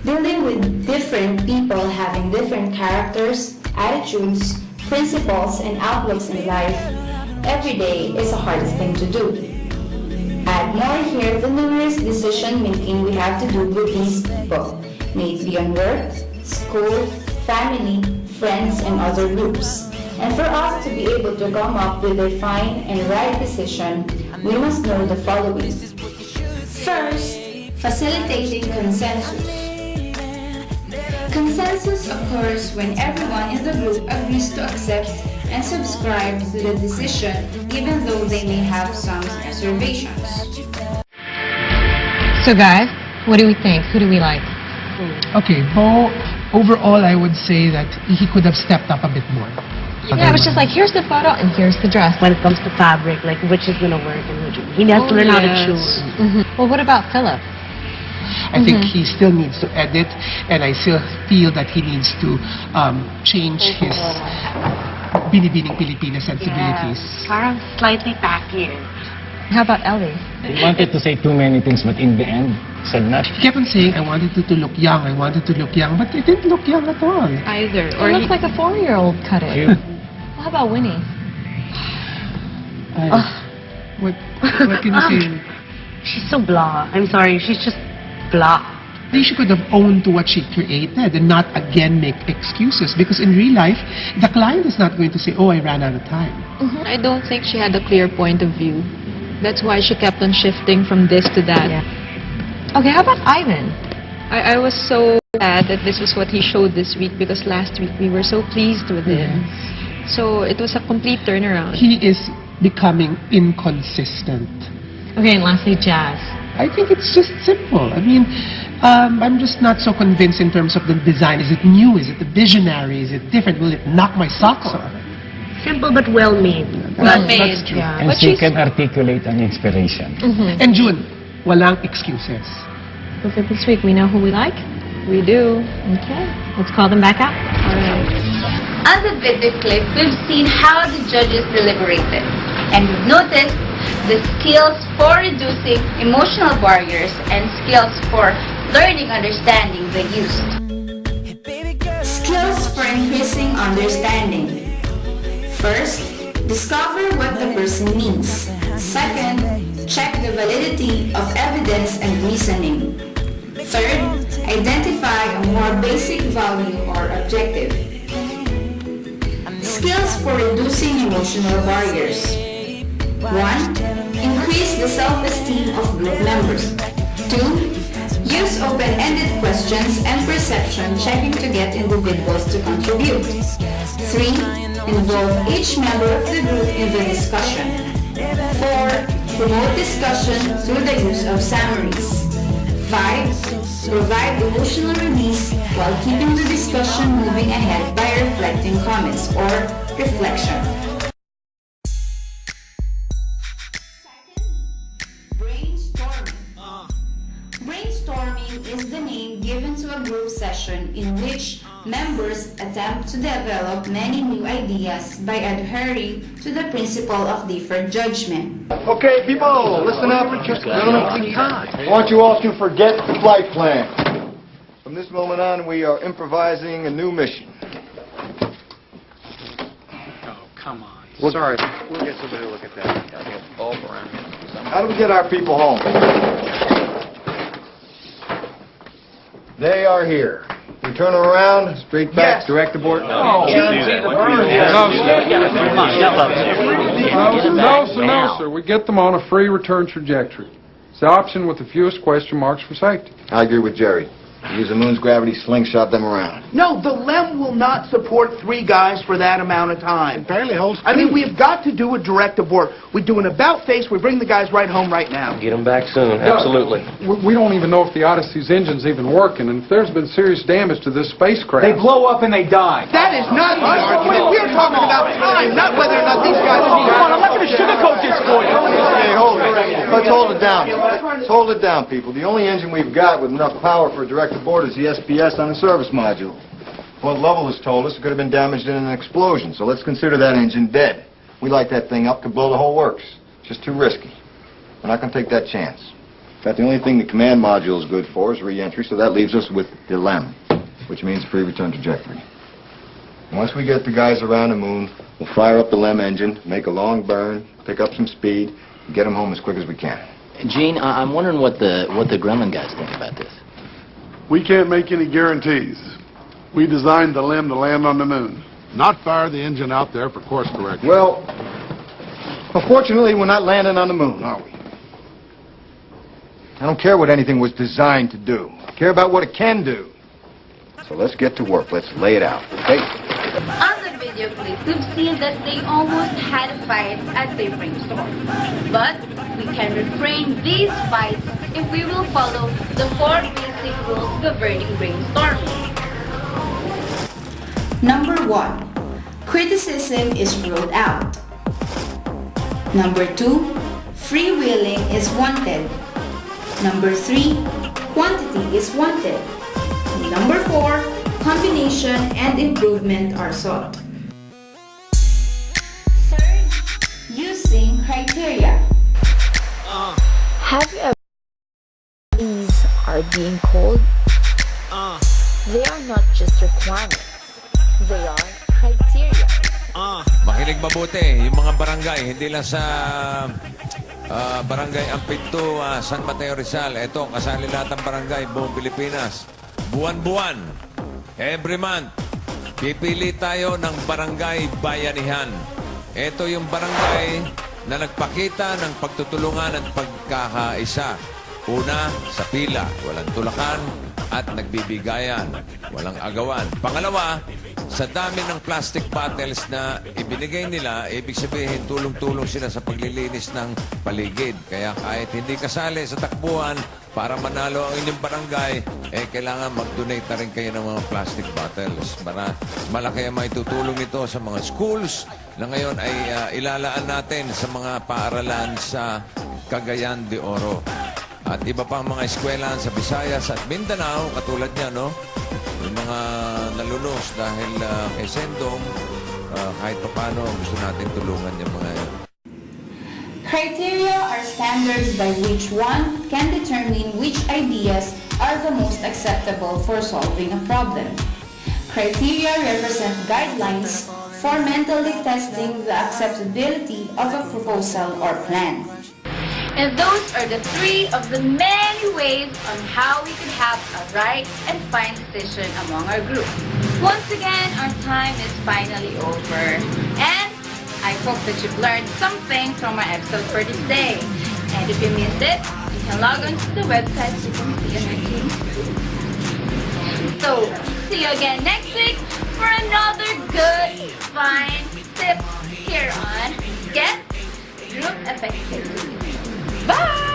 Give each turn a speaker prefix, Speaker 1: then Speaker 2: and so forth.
Speaker 1: Dealing with different people having different characters, attitudes, principles, and outlooks in life every day is a hard thing to do. Add more here the numerous decision-making we have to do with these people, may it be on work, school, family, friends, and other groups. And for us to be able to come up with a fine and right decision, we must know the following. First, facilitating consensus. Consensus occurs when everyone in the group agrees to accept and subscribe to the decision, even though they may have some reservations.
Speaker 2: So guys, what do we think? Who do we like?
Speaker 3: Okay, Bo, overall I would say that he could have stepped up a bit more.
Speaker 2: Yeah, it was just like, here's the photo and here's the dress.
Speaker 4: When it comes to fabric, like which is going to work and which he has to learn how to choose.
Speaker 2: Well, what about Philip?
Speaker 3: I think he still needs to edit, and I still feel that he needs to change his binibining Filipina sensibilities.
Speaker 4: Parang slightly tackier.
Speaker 2: How about Ellie?
Speaker 5: He wanted to say too many things, but in the end, said not.
Speaker 3: He kept on saying, I wanted to look young, I wanted to look young, but it didn't look young at all.
Speaker 2: Either. Or it looks like a 4-year-old cut it. Well, how about Winnie?
Speaker 3: What can you say?
Speaker 4: She's so blah. I'm sorry, she's just blah.
Speaker 3: She could have owned to what she created and not again make excuses, because in real life, the client is not going to say, oh, I ran out of time.
Speaker 6: I don't think she had a clear point of view. That's why she kept on shifting from this to that.
Speaker 2: Yeah. Okay, how about Ivan?
Speaker 6: I was so glad that this was what he showed this week, because last week we were so pleased with him. So it was a complete turnaround.
Speaker 3: He is becoming inconsistent.
Speaker 2: Okay, and lastly, Jazz.
Speaker 3: I think it's just simple. I mean, I'm just not so convinced in terms of the design. Is it new? Is it visionary? Is it different? Will it knock my socks off?
Speaker 4: Simple but well made.
Speaker 2: Well made,
Speaker 3: That's true.
Speaker 2: yeah.
Speaker 5: And
Speaker 2: But
Speaker 5: she
Speaker 2: she's...
Speaker 5: can articulate an inspiration.
Speaker 3: And June, walang excuses.
Speaker 2: So for this week, we know who we like?
Speaker 6: We do.
Speaker 2: Okay, let's call them back out.
Speaker 7: On the video clip, we've seen how the judges deliberated, and we've noticed the skills for reducing emotional barriers and skills for learning understanding they used.
Speaker 1: Skills for increasing understanding. First, discover what the person means. Second, check the validity of evidence and reasoning. Third, identify a more basic value or objective. Skills for reducing emotional barriers. 1. Increase the self-esteem of group members. 2. Use open-ended questions and perception checking to get individuals to contribute. 3. Involve each member of the group in the discussion. 4. Promote discussion through the use of summaries. 5. Provide emotional release while keeping the discussion moving ahead by reflecting comments or reflection. Brainstorming is the name given to a group session in which members attempt to develop many new ideas by adhering to the principle of deferred judgment.
Speaker 8: Okay, people, listen up. I want you all to forget the flight plan. From this moment on, we are improvising a new mission.
Speaker 9: Oh, come on. Sorry. We'll get somebody to look at that. Gotta get a bulb around here.
Speaker 8: How do we get our people home? They are here. We turn them around, straight back, direct abort.
Speaker 9: No, sir. We get them on a free return trajectory. It's the option with the fewest question marks for safety.
Speaker 8: I agree with Jerry. Use the moon's gravity, slingshot them around.
Speaker 10: No, the LEM will not support 3 guys for that amount of time.
Speaker 8: It barely holds 2.
Speaker 10: I mean, we've got to do a direct abort. We do an about face, we bring the guys right home right now.
Speaker 11: Get them back soon, absolutely.
Speaker 9: We don't even know if the Odyssey's engine's even working, and if there's been serious damage to this spacecraft...
Speaker 10: They blow up and they die. That is not... We're talking about time, not whether or not these guys will die. I'm not going to sugarcoat this for you.
Speaker 8: Hey, hold it. Let's hold it down. Let's hold it down, people. The only engine we've got with enough power for a direct abort is the SPS on the service module. What Lovell has told us, it could have been damaged in an explosion, so let's consider that engine dead. We light that thing up, could blow the whole works. It's just too risky. We're not going to take that chance. In fact, the only thing the command module is good for is re-entry, so that leaves us with the LEM, which means free return trajectory. Once we get the guys around the moon, we'll fire up the LEM engine, make a long burn, pick up some speed, and get them home as quick as we can.
Speaker 12: Gene, I'm wondering what the Gremlin guys think about this.
Speaker 13: We can't make any guarantees. We designed the LEM to land on the moon.
Speaker 14: Not fire the engine out there for course correction.
Speaker 8: Well, unfortunately, we're not landing on the moon, are we? I don't care what anything was designed to do. I care about what it can do. So let's get to work. Let's lay it out, okay?
Speaker 7: On the video clip, we've seen that they almost had a fight as they brainstormed. But we can refrain these fights if we will follow the 4 basic rules governing brainstorming.
Speaker 1: Number 1. Criticism is ruled out. Number 2. Freewheeling is wanted. Number 3. Quantity is wanted. Number 4. Combination and improvement are sought. Third, using criteria.
Speaker 15: Have you ever these are being called? They are not just requirements. They are criteria.
Speaker 16: Makinig mabuti, yung mga barangay, hindi lang sa barangay Ampito, San Mateo Rizal. Ito, kasali lahat ng barangay, buong Pilipinas. Buwan-buwan, every month, pipili tayo ng barangay bayanihan. Ito yung barangay na nagpakita ng pagtutulungan at pagkakaisa. Una, sa pila, walang tulakan at nagbibigayan, walang agawan. Pangalawa, sa dami ng plastic bottles na ibinigay nila, ibig sabihin tulong-tulong sila sa paglilinis ng paligid. Kaya kahit hindi kasali sa takbuhan para manalo ang inyong barangay, kailangan mag-donate na rin kayo ng mga plastic bottles. Malaki ang maitutulong nito sa mga schools na ngayon ay ilalaan natin sa mga paaralan sa Cagayan de Oro. At iba pang mga eskwelahan sa Visayas at Mindanao, katulad niya, no? Yung mga nalunos dahil kay Sendong, kahit paano gusto natin tulungan yung mga yan.
Speaker 1: Criteria are standards by which one can determine which ideas are the most acceptable for solving a problem. Criteria represent guidelines for mentally testing the acceptability of a proposal or plan.
Speaker 7: And those are the 3 of the many ways on how we could have a right and fine decision among our group. Once again, our time is finally over. And I hope that you've learned something from our episode for this day. And if you missed it, you can log on to the website so you can see on our team. So, see you again next week for another good, fine tip here on Get Group Effectively. Bye!